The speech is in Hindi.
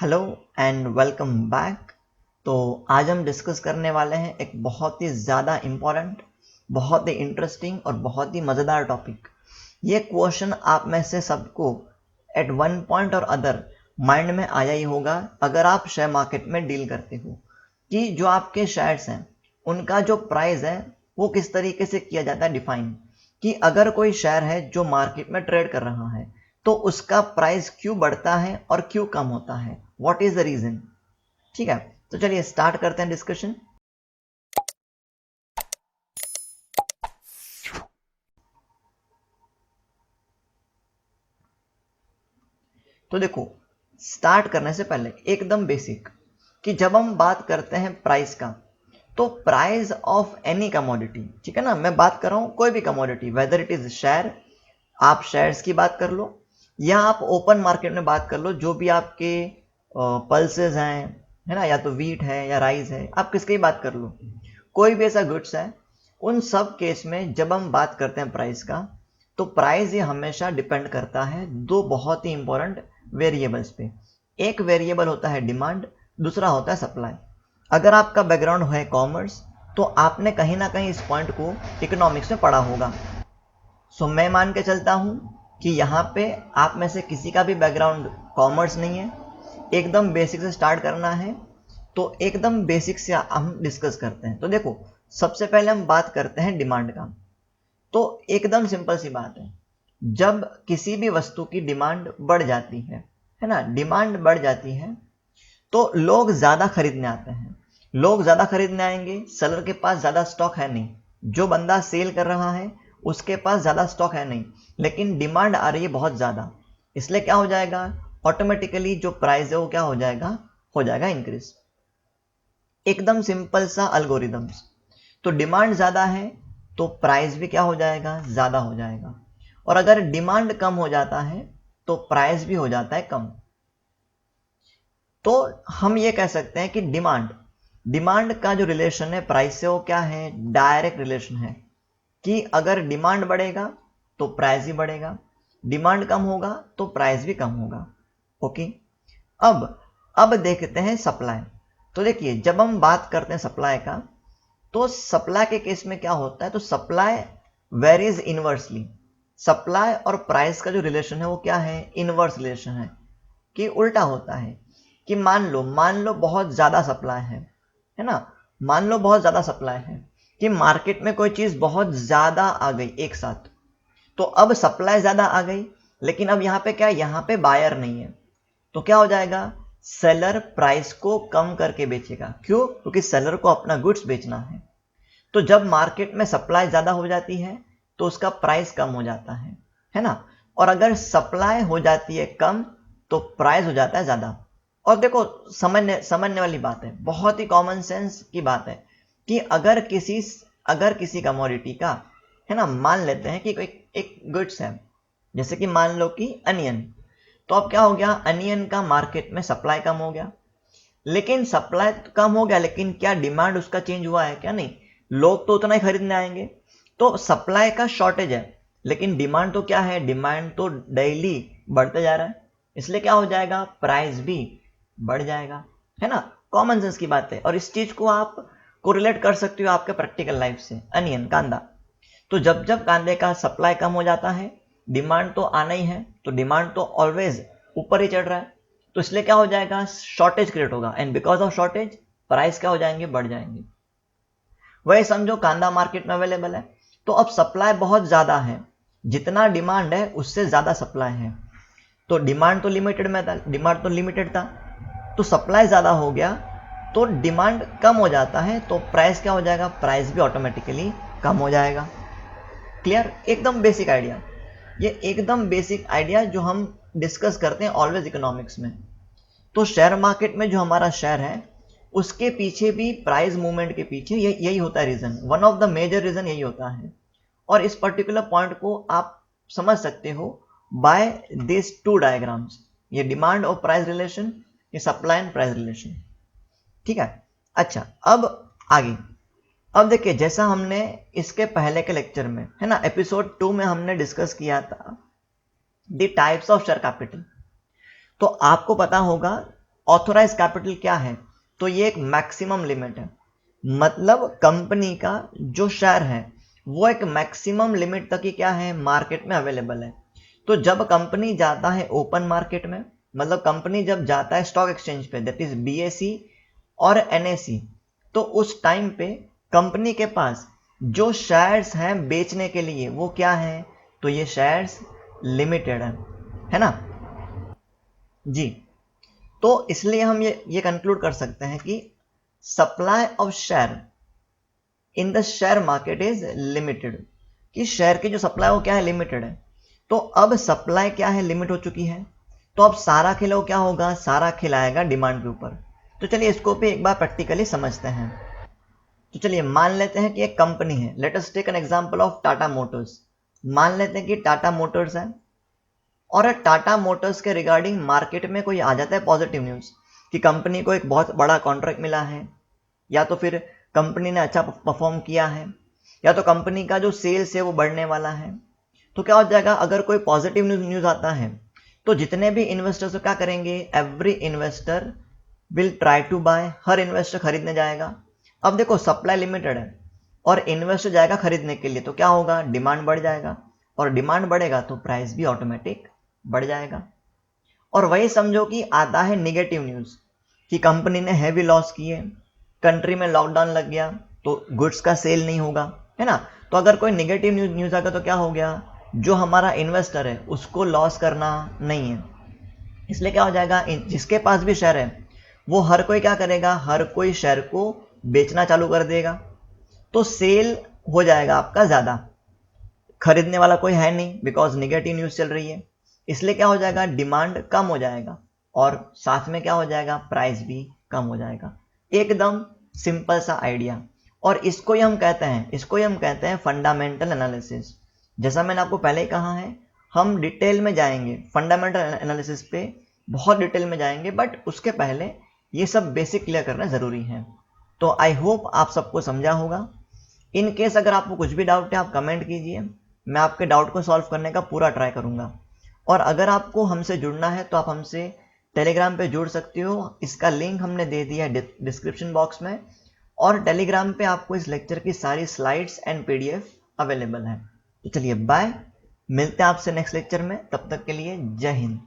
Hello and welcome back. तो आज हम डिस्कस करने वाले हैं एक बहुत ही ज़्यादा इम्पॉर्टेंट, बहुत ही इंटरेस्टिंग और बहुत ही मज़ेदार टॉपिक। ये क्वेश्चन आप में से सबको एट वन पॉइंट और अदर माइंड में आया ही होगा अगर आप शेयर मार्केट में डील करते हो, कि जो आपके शेयर्स हैं उनका जो प्राइस है वो किस तरीके से किया जाता है डिफाइन, कि अगर कोई शेयर है जो मार्केट में ट्रेड कर रहा है तो उसका प्राइस क्यों बढ़ता है और क्यों कम होता है, व्हाट इज द रीजन। ठीक है, तो चलिए स्टार्ट करते हैं डिस्कशन। तो देखो, स्टार्ट करने से पहले एकदम बेसिक, कि जब हम बात करते हैं प्राइस का, तो प्राइस ऑफ एनी कमोडिटी, ठीक है ना, मैं बात कर रहा हूं कोई भी commodity, whether it is share, आप शेयर्स की बात कर लो या आप ओपन मार्केट में बात कर लो, जो भी आपके पल्सेस हैं, है ना, या तो वीट है या राइस है, आप किसकी बात कर लो, कोई भी ऐसा गुड्स है, उन सब केस में जब हम बात करते हैं प्राइस का, तो प्राइस ये हमेशा डिपेंड करता है दो बहुत ही इंपॉर्टेंट वेरिएबल्स पे। एक वेरिएबल होता है डिमांड, दूसरा होता है सप्लाई। अगर आपका बैकग्राउंड है कॉमर्स, तो आपने कहीं ना कहीं इस पॉइंट को इकोनॉमिक्स में पढ़ा होगा। सो मैं मान के चलता हूं कि यहाँ पे आप में से किसी का भी बैकग्राउंड कॉमर्स नहीं है, एकदम बेसिक से स्टार्ट करना है, तो एकदम बेसिक से हम डिस्कस करते हैं। तो देखो, सबसे पहले हम बात करते हैं डिमांड का। तो एकदम सिंपल सी बात है, जब किसी भी वस्तु की डिमांड बढ़ जाती है ना, डिमांड बढ़ जाती है तो लोग ज़्यादा खरीदने आते हैं। लोग ज़्यादा खरीदने आएंगे, सेलर के पास ज़्यादा स्टॉक है नहीं, जो बंदा सेल कर रहा है उसके पास ज़्यादा स्टॉक है नहीं, लेकिन डिमांड आ रही है बहुत ज़्यादा, इसलिए क्या हो जाएगा, ऑटोमेटिकली जो प्राइस है वो क्या हो जाएगा इंक्रीज। एकदम सिंपल सा अल्गोरिदम्स। तो डिमांड ज़्यादा है तो प्राइस भी क्या हो जाएगा, ज़्यादा हो जाएगा, और अगर डिमांड कम हो जाता है तो प्राइस भी हो जाता है कम। तो हम ये कह सकते हैं कि डिमांड डिमांड का जो रिलेशन है प्राइस से, वो क्या है, डायरेक्ट रिलेशन है, कि अगर डिमांड बढ़ेगा तो प्राइस भी बढ़ेगा, डिमांड कम होगा तो प्राइस भी कम होगा। ओके, अब अब देखते हैं सप्लाई। तो देखिए, जब हम बात करते हैं सप्लाई का, तो सप्लाई के केस में क्या होता है, तो सप्लाई वेरीज इनवर्सली। सप्लाई और प्राइस का जो रिलेशन है वो क्या है, इनवर्स रिलेशन है, कि उल्टा होता है। कि मान लो बहुत ज्यादा सप्लाई है ना, मान लो बहुत ज्यादा सप्लाई है, कि मार्केट में कोई चीज बहुत ज्यादा आ गई एक साथ, तो अब सप्लाई ज्यादा आ गई, लेकिन अब यहाँ पे क्या है, यहाँ पे बायर नहीं है, तो क्या हो जाएगा, सेलर प्राइस को कम करके बेचेगा। क्यों? क्योंकि सेलर को अपना गुड्स बेचना है। तो जब मार्केट में सप्लाई ज्यादा हो जाती है तो उसका प्राइस कम हो जाता है ना, और अगर सप्लाई हो जाती है कम तो प्राइस हो जाता है ज्यादा। और देखो, समझने समझने वाली बात है, बहुत ही कॉमन सेंस की बात है, कि अगर किसी कमोडिटी का, है ना, मान लेते हैं कि कोई एक गुड्स है, जैसे कि मान लो कि अनियन, तो अब क्या हो गया, अनियन का मार्केट में सप्लाई कम हो गया, लेकिन सप्लाई कम हो गया, लेकिन क्या डिमांड उसका चेंज हुआ है, क्या नहीं, लोग तो उतना ही खरीदने आएंगे। तो सप्लाई का शॉर्टेज है, लेकिन डिमांड तो क्या है, डिमांड तो डेली बढ़ते जा रहा है, इसलिए क्या हो जाएगा, प्राइस भी बढ़ जाएगा, है ना। कॉमन सेंस की बात है, और इस चीज को आप कोरिलेट कर सकते हो आपके प्रैक्टिकल लाइफ से। अनियन, कांदा, तो जब जब कांदे का सप्लाई कम हो जाता है, डिमांड तो आना ही है, तो डिमांड तो ऑलवेज ऊपर ही चढ़ रहा है, तो इसलिए क्या हो जाएगा, शॉर्टेज क्रिएट होगा, and because of shortage price क्या हो जाएंगे, बढ़ जाएंगे। वही समझो कांदा मार्केट में अवेलेबल है, तो अब सप्लाई बहुत ज्यादा है, जितना डिमांड है उससे ज्यादा सप्लाई है, तो डिमांड तो लिमिटेड था, तो सप्लाई ज्यादा हो गया तो डिमांड कम हो जाता है, तो प्राइस क्या हो जाएगा, प्राइस भी ऑटोमेटिकली कम हो जाएगा। क्लियर? एकदम बेसिक आइडिया, ये एकदम बेसिक आइडिया जो हम डिस्कस करते हैं ऑलवेज इकोनॉमिक्स में। तो शेयर मार्केट में जो हमारा शेयर है, उसके पीछे भी प्राइस मूवमेंट के पीछे यही होता है reason, one of the major reason यही होता है। और इस पर्टिकुलर पॉइंट को आप समझ सकते हो बाय दिस टू डायग्राम्स, ये डिमांड और प्राइस रिलेशन, ये सप्लाई एंड प्राइस रिलेशन। ठीक है, अच्छा, अब आगे, अब देखिए, जैसा हमने इसके पहले के लेक्चर में, है ना, एपिसोड 2 में हमने डिस्कस किया था the types of share capital. तो आपको पता होगा ऑथोराइज कैपिटल क्या है? तो ये एक मैक्सिमम लिमिट है, मतलब कंपनी का जो शेयर है वो एक मैक्सिमम लिमिट तक ही क्या है, मार्केट में अवेलेबल है। तो जब कंपनी जाता है ओपन मार्केट में, मतलब कंपनी जब जाता है स्टॉक एक्सचेंज पे, दैट इज बीएसई और एनएसई, तो उस टाइम पे कंपनी के पास जो शेयर्स हैं बेचने के लिए वो क्या है, तो ये शेयर्स लिमिटेड है ना जी। तो इसलिए हम ये कंक्लूड कर सकते हैं कि supply of share in the share market is limited, कि शेयर की जो सप्लाई वो क्या है, लिमिटेड है। तो अब सप्लाई क्या है, लिमिट हो चुकी है, तो अब सारा खेल क्या होगा, सारा खेल आएगा डिमांड के ऊपर। तो चलिए इसको भी एक बार प्रैक्टिकली समझते हैं। तो चलिए मान लेते हैं कि एक कंपनी है, let us take an example of Tata motors. मान लेते हैं कि टाटा मोटर्स है, और टाटा मोटर्स के रिगार्डिंग मार्केट में कोई आ जाता है पॉजिटिव न्यूज़ कि कंपनी को एक बहुत बड़ा कॉन्ट्रैक्ट मिला है, या तो फिर कंपनी ने अच्छा परफॉर्म किया है, या तो कंपनी का जो सेल्स है वो बढ़ने वाला है। तो क्या हो जाएगा, अगर कोई पॉजिटिव न्यूज़ आता है तो जितने भी इन्वेस्टर्स क्या करेंगे, every investor will try to buy, हर इन्वेस्टर खरीदने जाएगा। अब देखो सप्लाई लिमिटेड है और इन्वेस्टर जाएगा खरीदने के लिए, तो क्या होगा, डिमांड बढ़ जाएगा, और डिमांड बढ़ेगा तो प्राइस भी ऑटोमेटिक बढ़ जाएगा। और वही समझो कि आता है निगेटिव न्यूज़ कि कंपनी ने हैवी लॉस किए, कंट्री में लॉकडाउन लग गया तो गुड्स का सेल नहीं होगा, है ना। तो अगर कोई निगेटिव न्यूज़ आ गया तो क्या हो गया, जो हमारा इन्वेस्टर है उसको लॉस करना नहीं है, इसलिए क्या हो जाएगा, जिसके पास भी शेयर है वो हर कोई क्या करेगा, हर कोई शेयर को बेचना चालू कर देगा, तो सेल हो जाएगा आपका ज़्यादा, खरीदने वाला कोई है नहीं बिकॉज निगेटिव न्यूज़ चल रही है, इसलिए क्या हो जाएगा, डिमांड कम हो जाएगा, और साथ में क्या हो जाएगा, प्राइस भी कम हो जाएगा। एकदम सिंपल सा आइडिया। और इसको ही हम कहते हैं, फंडामेंटल एनालिसिस। जैसा मैंने आपको पहले ही कहा है, हम डिटेल में जाएंगे फंडामेंटल एनालिसिस पे, बहुत डिटेल में जाएंगे, बट उसके पहले ये सब बेसिक क्लियर करना ज़रूरी है। तो आई होप आप सबको समझा होगा। इन केस अगर आपको कुछ भी डाउट है आप कमेंट कीजिए, मैं आपके डाउट को सॉल्व करने का पूरा ट्राई करूँगा। और अगर आपको हमसे जुड़ना है तो आप हमसे टेलीग्राम पे जुड़ सकते हो, इसका लिंक हमने दे दिया है डिस्क्रिप्शन बॉक्स में, और टेलीग्राम पे आपको इस लेक्चर की सारी स्लाइड्स एंड पीडीएफ अवेलेबल है। तो चलिए बाय, मिलते हैं आपसे नेक्स्ट लेक्चर में, तब तक के लिए जय हिंद।